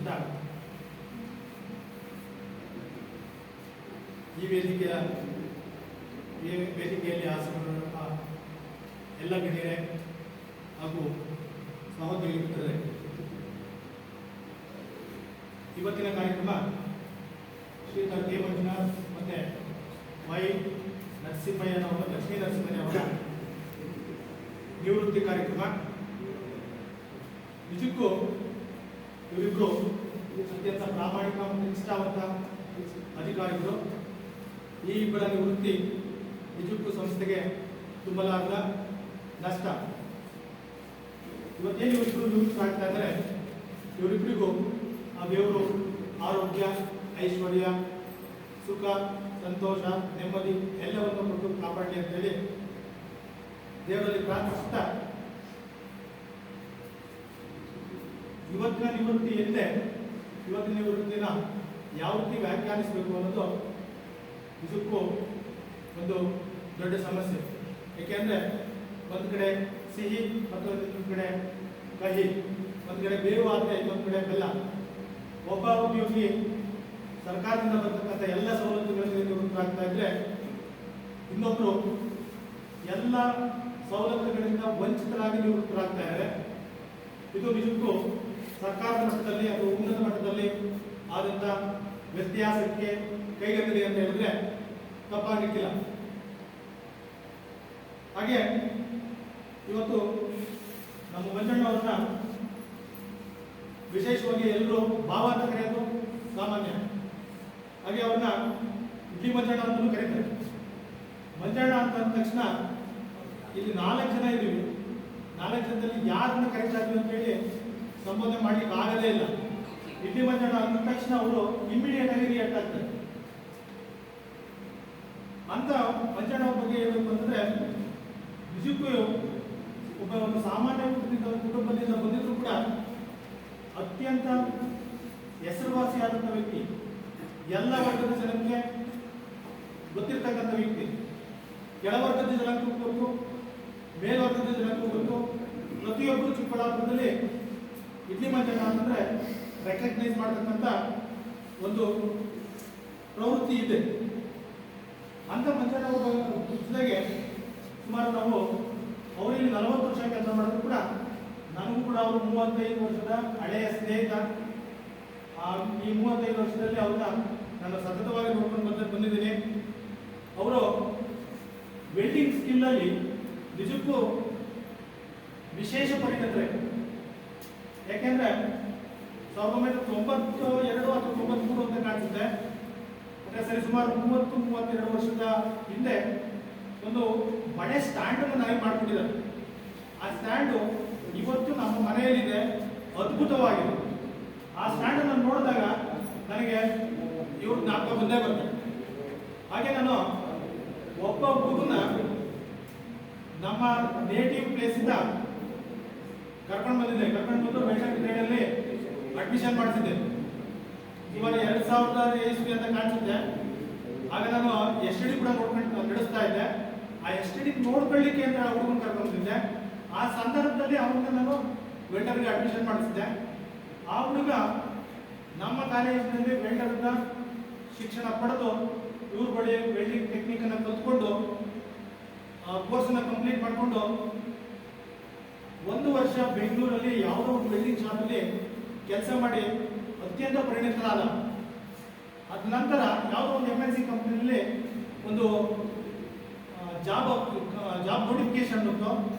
ಅಂತ ಈ ವೇದಿಕೆಯಲ್ಲಿ ಆಸೀನರಾದ ಎಲ್ಲ ಗಣ್ಯರೇ ಹಾಗೂ ಸಹೋದರಿ ಮಿತ್ರರೇ, ಇವತ್ತಿನ ಕಾರ್ಯಕ್ರಮ ಶ್ರೀ ಕೆ ಮಂಜುನಾಥ್ ಮತ್ತು ವೈ ನರಸಿಂಹಯ್ಯನವರ ಲಕ್ಷ್ಮೀ ನರಸಿಂಹಯ್ಯನವರ ನಿವೃತ್ತಿ ಕಾರ್ಯಕ್ರಮ. ನಿಜಕ್ಕೂ ಇವರಿಬ್ಬರು ಅತ್ಯಂತ ಪ್ರಾಮಾಣಿಕ ಮತ್ತು ನಿಷ್ಠಾವಂತ ಅಧಿಕಾರಿಗಳು. ಈ ಇಬ್ಬರ ನಿವೃತ್ತಿ ನಿಜಕ್ಕೂ ಸಂಸ್ಥೆಗೆ ತುಂಬಲಾರದ ನಷ್ಟ. ಇವತ್ತೇನು ಇವರಿಬ್ಬರು ನಿವೃತ್ತಿ ಆಗ್ತಾ ಇದ್ದಾರೆ, ಇವರಿಬ್ಬರಿಗೂ ಆ ದೇವರು ಆರೋಗ್ಯ, ಐಶ್ವರ್ಯ, ಸುಖ, ಸಂತೋಷ, ನೆಮ್ಮದಿ ಎಲ್ಲವನ್ನು ಕೊಟ್ಟು ಕಾಪಾಡಲಿ ಅಂತೇಳಿ ದೇವರಲ್ಲಿ ಪ್ರಾರ್ಥಿಸುತ್ತಾ, ಇವತ್ತಿನ ನಿವೃತ್ತಿ ಎಂದೇ ಇವತ್ತಿನ ನಿವೃತ್ತಿನ ಯಾವ ರೀತಿ ವ್ಯಾಖ್ಯಾನಿಸಬೇಕು ಅನ್ನೋದು ನಿಜಕ್ಕೂ ಒಂದು ದೊಡ್ಡ ಸಮಸ್ಯೆ. ಏಕೆಂದರೆ ಒಂದು ಕಡೆ ಸಿಹಿ ಮತ್ತು ಇನ್ನೊಂದು ಕಡೆ ಕಹಿ, ಒಂದು ಕಡೆ ಬೇವು ಆದರೆ ಇನ್ನೊಂದು ಕಡೆ ಬೆಲ್ಲ. ಒಬ್ಬ ಉದ್ಯೋಗಿ ಸರ್ಕಾರದಿಂದ ಬರ್ತಕ್ಕಂಥ ಎಲ್ಲ ಸವಲತ್ತುಗಳಿಗೆ ನಿವೃತ್ತರಾಗ್ತಾ ಇದ್ರೆ, ಇನ್ನೊಬ್ಬರು ಎಲ್ಲ ಸವಲತ್ತುಗಳಿಂದ ವಂಚಿತರಾಗಿ ನಿವೃತ್ತರಾಗ್ತಾ ಇದ್ದಾರೆ. ಇದು ನಿಜಕ್ಕೂ ಸರ್ಕಾರದ ಮಟ್ಟದಲ್ಲಿ ಅಥವಾ ಉನ್ನತ ಮಟ್ಟದಲ್ಲಿ ಆದಂಥ ವ್ಯತ್ಯಾಸಕ್ಕೆ ಕೈಗತ್ತಿದೆ ಅಂತ ಹೇಳಿದ್ರೆ ತಪ್ಪಾಗಲಿಕ್ಕಿಲ್ಲ. ಹಾಗೆ ಇವತ್ತು ನಮ್ಮ ಮಂಜಣ್ಣವ್ರನ್ನ ವಿಶೇಷವಾಗಿ ಎಲ್ಲರೂ ಭಾವ ಅಂತ ಕರೆಯೋದು ಸಾಮಾನ್ಯ. ಹಾಗೆ ಅವ್ರನ್ನ ಇಡ್ಲಿ ಮಂಜಣ್ಣ ಅಂತಲೂ ಕರೀತಾರೆ. ಮಂಜಣ್ಣ ಅಂತ ಅಂದ ತಕ್ಷಣ ಇಲ್ಲಿ 4 ಜನ ಇದ್ದೀವಿ. 4 ಜನದಲ್ಲಿ ಯಾರನ್ನ ಕರೀತಾ ಇದ್ವಿ ಅಂತೇಳಿ ಸಂಬೋಧನೆ ಮಾಡ್ಲಿಕ್ಕೆ ಆಗದೇ ಇಲ್ಲ. ಇಡ್ಲಿ ಮಂಜಣ್ಣ ಅಂದ ತಕ್ಷಣ ಅವರು ಇಮಿಡಿಯೇಟ್ ಆಗಿ ರಿಯಾಕ್ಟ್ ಆಗ್ತಾರೆ. ಅಂತ ಮಂಜಣ್ಣ ಅವ್ರ ಬಗ್ಗೆ ಹೇಳಬೇಕು ಅಂತಂದ್ರೆ, ನಿಜಕ್ಕೂ ಒಂದು ಸಾಮಾನ್ಯ ಕುಟುಂಬದಿಂದ ಬಂದಿದ್ರು ಕೂಡ ಅತ್ಯಂತ ಹೆಸರುವಾಸಿಯಾದಂಥ ವ್ಯಕ್ತಿ, ಎಲ್ಲ ವರ್ಗದ ಜನಕ್ಕೆ ಗೊತ್ತಿರ್ತಕ್ಕಂಥ ವ್ಯಕ್ತಿ. ಕೆಳವರ್ಗದ ಜನಕ್ಕೂ ಗೊತ್ತು, ಮೇಲ್ವರ್ಗದ ಜನಕ್ಕೂ ಗೊತ್ತು. ಪ್ರತಿಯೊಬ್ಬರು ಚಿಕ್ಕಬಳ್ಳಾಪುರದಲ್ಲಿ ಇಡ್ಲಿ ಮಂಜಣ್ಣ ಅಂತಂದ್ರೆ ರೆಕಗ್ನೈಸ್ ಮಾಡತಕ್ಕಂಥ ಒಂದು ಪ್ರವೃತ್ತಿ ಇದೆ. ಅಂತ ಮಂಜಣ್ಣ ಜೊತೆಗೆ ಸುಮಾರು ನಾವು ಅವರಲ್ಲಿ 40 ವರ್ಷ ಕೆಲಸ ಮಾಡಿದ್ರು ಕೂಡ ನನಗೂ ಕೂಡ ಅವರು 35 ವರ್ಷದ ಹಳೆಯ ಸ್ನೇಹಿತ. ಈ 35 ವರ್ಷದಲ್ಲಿ ಅವ್ರನ್ನ ನಾನು ಸತತವಾಗಿ ನೋಡ್ಕೊಂಡು ಬಂದಿದ್ದೀನಿ. ಅವರು ವೆಲ್ಡಿಂಗ್ ಸ್ಕಿಲ್ಲಲ್ಲಿ ನಿಜಕ್ಕೂ ವಿಶೇಷ ಪರಿಣಿತರೆ. ಯಾಕೆಂದ್ರೆ 1992 ಅಥವಾ 93 ಅಂತ ಕಾಣಿಸುತ್ತೆ. ಮತ್ತೆ ಸರಿ ಸುಮಾರು 30-32 ವರ್ಷದ ಹಿಂದೆ ಒಂದು ಬಡೆ ಸ್ಟ್ಯಾಂಡನ್ನು ನಾಯಿ ಮಾಡ್ಕೊಂಡಿದ್ದಾರೆ. ಆ ಸ್ಟ್ಯಾಂಡು ಇವತ್ತು ನಮ್ಮ ಮನೆಯಲ್ಲಿದೆ, ಅದ್ಭುತವಾಗಿದೆ. ಆ ಸ್ಟ್ಯಾಂಡನ್ನು ನೋಡಿದಾಗ ನನಗೆ ಇವ್ರು ಜ್ಞಾಪಕ ಬಂದೇ ಬರ್ತದೆ. ಹಾಗೆ ನಾನು ಒಬ್ಬ ಹುಡುಗನ ನಮ್ಮ ನೇಟಿವ್ ಪ್ಲೇಸಿಂದ ಕರ್ಕೊಂಡು ಬಂದು ಮೆಡಿಕಲ್ ಗ್ರೇಡಲ್ಲಿ ಅಡ್ಮಿಷನ್ ಮಾಡಿಸಿದ್ದೆ. ಇವಾಗ 2000 ಇಸ್ವಿ ಅಂತ ಕಾಣಿಸುತ್ತೆ. ಆಗ ನಾನು STD ಕೂಡ ನೋಡ್ಕೊಂಡು ನಡೆಸ್ತಾ ಇದ್ದೆ. ಆ STD ನೋಡ್ಕೊಳ್ಳಿಕ್ಕೆ ಅಂತ ಹುಡುಗನ ಕರ್ಕೊಂಡಿದ್ದೆ. ಆ ಸಂದರ್ಭದಲ್ಲಿ ಅವನ್ನ ನಾನು ವೆಲ್ಡರ್ಗೆ ಅಡ್ಮಿಷನ್ ಮಾಡಿಸಿದ್ದೆ. ಆ ಹುಡುಗ ನಮ್ಮ ಕಾಲೇಜಿನಲ್ಲಿ ವೆಲ್ಡರ್ನ ಶಿಕ್ಷಣ ಪಡೆದು ಇವ್ರ ಬಳಿ ವೆಲ್ಡಿಂಗ್ ಟೆಕ್ನಿಕನ್ನು ಕಲ್ತ್ಕೊಂಡು ಕೋರ್ಸನ್ನು ಕಂಪ್ಲೀಟ್ ಮಾಡಿಕೊಂಡು 1 ವರ್ಷ ಬೆಂಗಳೂರಲ್ಲಿ ಯಾವುದೋ ಒಂದು ವೆಲ್ಡಿಂಗ್ ಶಾಪಲ್ಲಿ ಕೆಲಸ ಮಾಡಿ ಅತ್ಯಂತ ಪರಿಣಿತರಾದ. ಅದ ನಂತರ ಯಾವುದೋ ಒಂದು MNC ಕಂಪ್ನಿಯಲ್ಲಿ ಒಂದು ಜಾಬ್ ನೋಟಿಫಿಕೇಶನ್ ಬಂತು.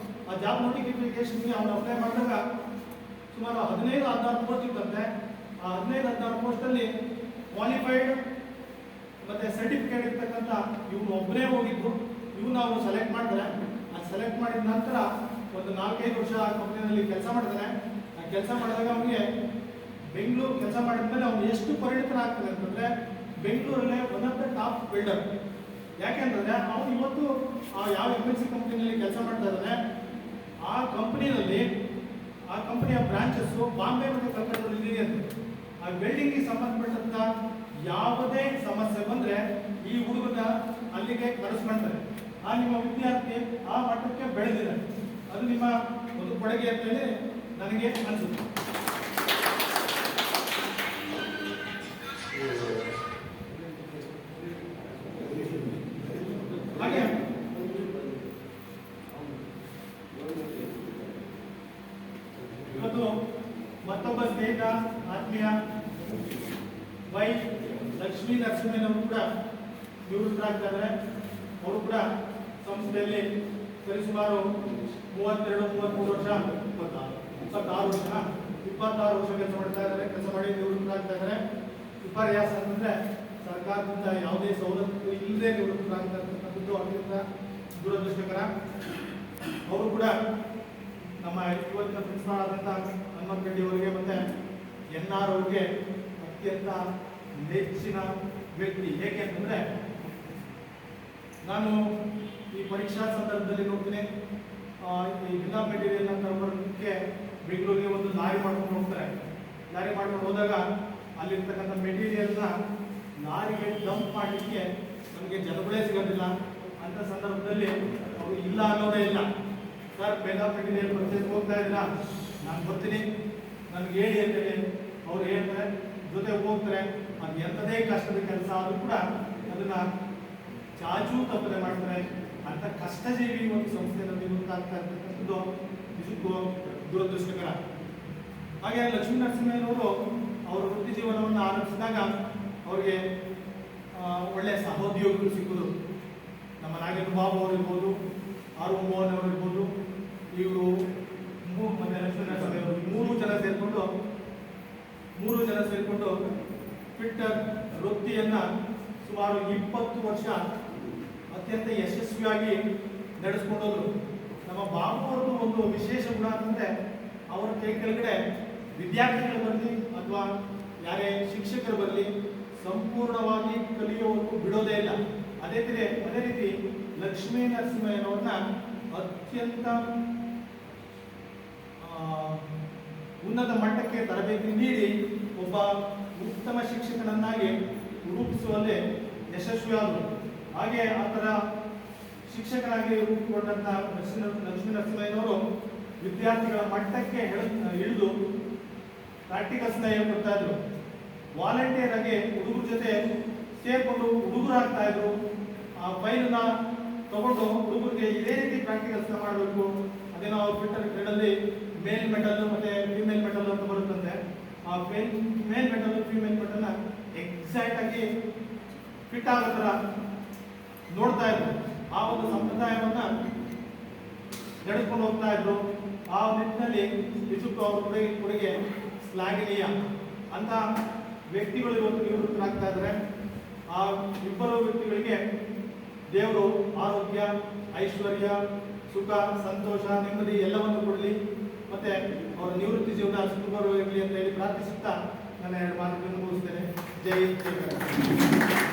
ಆ ಜಾಬ್ ನೋಟಿಫಿಕೇಶನ್ಗೆ ಅವನು ಅಪ್ಲೈ ಮಾಡಿದಾಗ ಸುಮಾರು 15-16 ಪೋಸ್ಟ್ ಇತ್ತಂತೆ. ಆ 15-16 ಪೋಸ್ಟಲ್ಲಿ ಕ್ವಾಲಿಫೈಡ್ ಮತ್ತು ಸರ್ಟಿಫಿಕೇಟ್ ಇರ್ತಕ್ಕಂಥ ಇವನು ಒಬ್ಬರೇ ಹೋಗಿದ್ದು. ಇವನು ಅವರು ಸೆಲೆಕ್ಟ್ ಮಾಡ್ತಾರೆ. ಅದು ಸೆಲೆಕ್ಟ್ ಮಾಡಿದ ನಂತರ ಒಂದು 4-5 ವರ್ಷ ಆ ಕಂಪ್ನಿಯಲ್ಲಿ ಕೆಲಸ ಮಾಡ್ತಾನೆ. ಆ ಕೆಲಸ ಮಾಡಿದಾಗ ಅವನಿಗೆ ಬೆಂಗಳೂರು ಕೆಲಸ ಮಾಡಿದ್ಮೇಲೆ ಅವನು ಎಷ್ಟು ಪರಿಣಿತನಾಗ್ತಾನೆ ಅಂತಂದರೆ ಬೆಂಗಳೂರಲ್ಲೇ one of the top builder. ಯಾಕೆಂತಂದರೆ ಅವನು ಇವತ್ತು ಯಾವ MNC ಕಂಪ್ನಿಯಲ್ಲಿ ಕೆಲಸ ಮಾಡ್ತಾ ಇದ್ದಾನೆ. ಆ ಕಂಪ್ನಿಯಲ್ಲಿ ಆ ಕಂಪನಿಯ ಬ್ರಾಂಚಸ್ಸು ಬಾಂಬೆ ಮತ್ತು ಕಲ್ಕತ್ತಾದಲ್ಲಿ ಇದೆ ಅಂತ. ಆ ವೆಲ್ಡಿಂಗಿಗೆ ಸಂಬಂಧಪಟ್ಟಂಥ ಯಾವುದೇ ಸಮಸ್ಯೆ ಬಂದರೆ ಈ ಹುಡುಗನ ಅಲ್ಲಿಗೆ ಕರೆಸ್ಕೊಳ್ತಾರೆ. ಆ ನಿಮ್ಮ ವಿದ್ಯಾರ್ಥಿ ಆ ಮಟ್ಟಕ್ಕೆ ಬೆಳೆದಿದೆ. ಅದು ನಿಮ್ಮ ಒಂದು ಕೊಡುಗೆ ಅಂತೇಳಿ ನನಗೆ ಅನಿಸುತ್ತೆ. ಇವತ್ತು ಮತ್ತೊಬ್ಬ ಸ್ನೇಹಿತ ಆತ್ಮೀಯ ವೈ ಲಕ್ಷ್ಮೀ ನರಸಿಂಹಯ್ಯನವರು ಕೂಡ ನಿವೃತ್ತರಾಗ್ತಾ ಇದ್ದಾರೆ. ಅವರು ಕೂಡ ಸಂಸ್ಥೆಯಲ್ಲಿ ಸರಿಸುಮಾರು 32-33 ವರ್ಷ 26 ವರ್ಷ ಕೆಲಸ ಮಾಡ್ತಾ ಇದ್ದಾರೆ. ಕೆಲಸ ಮಾಡಿ ನಿವೃತ್ತರಾಗ್ತಾ ಇದ್ದಾರೆ. ವಿಪರ್ಯಾಸ ಅಂತಂದ್ರೆ ಸರ್ಕಾರದಿಂದ ಯಾವುದೇ ಸವಲತ್ತು ಇಲ್ಲದೆ ನಿವೃತ್ತರಾಗ್ತಾ ಇರ್ತಕ್ಕಂಥದ್ದು ಅತ್ಯಂತ ದುರದೃಷ್ಟಕರ. ಅವರು ಕೂಡ ನಮ್ಮ ಇವತ್ತಿನ ಪ್ರಿನ್ಸಿಪಾಲ್ ಆದಂಥ ಹನುಮಂತ ರೆಡ್ಡಿ ಅವರಿಗೆ ಮತ್ತೆ NR ಅವರಿಗೆ ಅತ್ಯಂತ ನೆಚ್ಚಿನ ವ್ಯಕ್ತಿ. ಏಕೆ ಅಂತಂದ್ರೆ ನಾನು ಈ ಪರೀಕ್ಷಾ ಸಂದರ್ಭದಲ್ಲಿ ನೋಡ್ತೀನಿ, ಈ ಬಿಲ್ ಆಫ್ ಮೆಟೀರಿಯಲ್ ಅಂತ ಬರೋದಕ್ಕೆ ಬೆಂಗಳೂರಿಗೆ ಒಂದು ಲಾರಿ ಮಾಡ್ಕೊಂಡು ಹೋಗ್ತಾರೆ. ಲಾರಿ ಮಾಡ್ಕೊಂಡು ಹೋದಾಗ ಅಲ್ಲಿರ್ತಕ್ಕಂಥ ಮೆಟೀರಿಯಲ್ನ ಲಾರಿಗೆ ಡಂಪ್ ಮಾಡಲಿಕ್ಕೆ ನಮಗೆ ಜನಗಳೇ ಸಿಗೋದಿಲ್ಲ. ಅಂಥ ಸಂದರ್ಭದಲ್ಲಿ ಅವರು ಇಲ್ಲ ಅನ್ನೋದೇ ಇಲ್ಲ. Sir, bill of material purchase ಹೋಗ್ತಾ ಇದ್ದೀರಾ, ನಾನು ಬರ್ತೀನಿ, ನನಗೆ ಹೇಳಿ ಅಂತೇಳಿ ಅವ್ರು ಹೇಳ್ತಾರೆ, ಜೊತೆ ಹೋಗ್ತಾರೆ. ಅದು ಎಂಥದೇ ಕಷ್ಟದ ಕೆಲಸ ಆದರೂ ಕೂಡ ಅದನ್ನ ಚಾಚೂ ತಪ್ಪದೆ ಮಾಡ್ತಾರೆ. ಅಂತ ಕಷ್ಟಜೀವಿ ಒಂದು ಸಂಸ್ಥೆಯಲ್ಲಿ ನಿವೃತ್ತ ಆಗ್ತಾ ಇರ್ತಕ್ಕಂಥದ್ದು ನಿಜಕ್ಕೂ ದುರದೃಷ್ಟಕರ. ಹಾಗೆ ಲಕ್ಷ್ಮೀ ನರಸಿಂಹಯ್ಯನವರು ಅವರ ವೃತ್ತಿ ಜೀವನವನ್ನು ಆರಂಭಿಸಿದಾಗ ಅವರಿಗೆ ಒಳ್ಳೆಯ ಸಹೋದ್ಯೋಗಿಗಳು ಸಿಕ್ಕಿದ್ರು. ನಮ್ಮ ನಾಗೇಂದ್ರ ಬಾಬು ಅವರು ಇರ್ಬೋದು, R. O. ಮೋಹನ್ ಅವರು ಇರ್ಬೋದು, ಇವರು ಮತ್ತೆ ಲಕ್ಷ್ಮೀ ನರಸಿಂಹಯ್ಯನವರು ಮೂರು ಜನ ಸೇರಿಕೊಂಡು ಟ್ವಿಟ್ಟರ್ ವೃತ್ತಿಯನ್ನ ಸುಮಾರು 20 ವರ್ಷ ಅತ್ಯಂತ ಯಶಸ್ವಿಯಾಗಿ ನಡೆಸ್ಕೊಂಡೋದ್ರು. ನಮ್ಮ ಬಾಬು ಅವ್ರದ್ದು ಒಂದು ವಿಶೇಷ ಗುಣ ಅಂತಂದ್ರೆ ಅವರ ಕೈ ಕೆಳಗಡೆ ವಿದ್ಯಾರ್ಥಿಗಳು ಬರಲಿ ಅಥವಾ ಯಾರೇ ಶಿಕ್ಷಕರು ಬರಲಿ ಸಂಪೂರ್ಣವಾಗಿ ಕಲಿಯೋವರೆಗೂ ಬಿಡೋದೇ ಇಲ್ಲ. ಅದೇ ರೀತಿ ಲಕ್ಷ್ಮೀ ನರಸಿಂಹಯ್ಯನವ್ರನ್ನ ಅತ್ಯಂತ ಉನ್ನತ ಮಟ್ಟಕ್ಕೆ ತರಬೇತಿ ನೀಡಿ ಒಬ್ಬ ಉತ್ತಮ ಶಿಕ್ಷಕನನ್ನಾಗಿ ರೂಪಿಸುವಲ್ಲಿ ಯಶಸ್ವಿಯಾದರು. ಹಾಗೆ ಆ ಥರ ಶಿಕ್ಷಕರಾಗಿ ರೂಪುಗೊಂಡಂಥ ಲಕ್ಷ್ಮೀ ನರಸಿಂಹಯ್ಯನವರು ವಿದ್ಯಾರ್ಥಿಗಳ ಮಟ್ಟಕ್ಕೆ ಇಳಿದು ಪ್ರಾಕ್ಟಿಕಲ್ಸ್ನ ಹೇಳ್ಕೊಡ್ತಾ ಇದ್ರು. ವಾಲಂಟಿಯರ್ ಆಗಿ ಹುಡುಗರ ಜೊತೆ ಸೇರ್ಕೊಂಡು ಹುಡುಗರು ಆಗ್ತಾ ಇದ್ರು. ಆ ಫೈಲ್ನ ತಗೊಂಡು ಹುಡುಗರಿಗೆ ಇದೇ ರೀತಿ ಪ್ರಾಕ್ಟಿಕಲ್ಸ್ನ ಮಾಡಬೇಕು. ಅದೇನೋ ಅವ್ರ ಟ್ವಿಟ್ಟರಲ್ಲಿ ಮೇಲ್ ಮೆಟಲ್ ಮತ್ತೆ ಫಿಮೇಲ್ ಮೆಟಲ್ ಅಂತ ಬರುತ್ತಂತೆ. ಆ ಮೇಲ್ ಮೆಟಲ್ ಫಿಮೇಲ್ ಮೆಟಲ್ನ ಎಕ್ಸಾಕ್ಟ್ ಆಗಿ ಫಿಟ್ ಆಗೋ ಥರ ನೋಡ್ತಾ ಇದ್ರು. ಆ ಒಂದು ಸಂಪ್ರದಾಯವನ್ನ ನಡೆಸ್ಕೊಂಡು ಹೋಗ್ತಾ ಇದ್ರು. ಆ ನಿಟ್ಟಿನಲ್ಲಿ ನಿಜಕ್ಕೂ ಅವ್ರ ಕೊಡುಗೆ ಶ್ಲಾಘನೀಯ. ಅಂತ ವ್ಯಕ್ತಿಗಳು ಇವತ್ತು ನಿವೃತ್ತರಾಗ್ತಾ ಇದ್ದಾರೆ. ಆ ಇಬ್ಬರು ವ್ಯಕ್ತಿಗಳಿಗೆ ದೇವರು ಆರೋಗ್ಯ, ಐಶ್ವರ್ಯ, ಸುಖ, ಸಂತೋಷ, ನೆಮ್ಮದಿ ಎಲ್ಲವನ್ನು ಕೊಡಲಿ, ಮತ್ತೆ ಅವರ ನಿವೃತ್ತಿ ಜೀವನ ಸುಖಕರವಾಗಿರಲಿ ಅಂತ ಹೇಳಿ ಪ್ರಾರ್ಥಿಸುತ್ತಾ ನನ್ನ 2 ಮಾತುಗಳನ್ನು ಮುಗಿಸ್ತೇನೆ. ಜೈ ಶ್ರೀ ಕನ್ನಡ.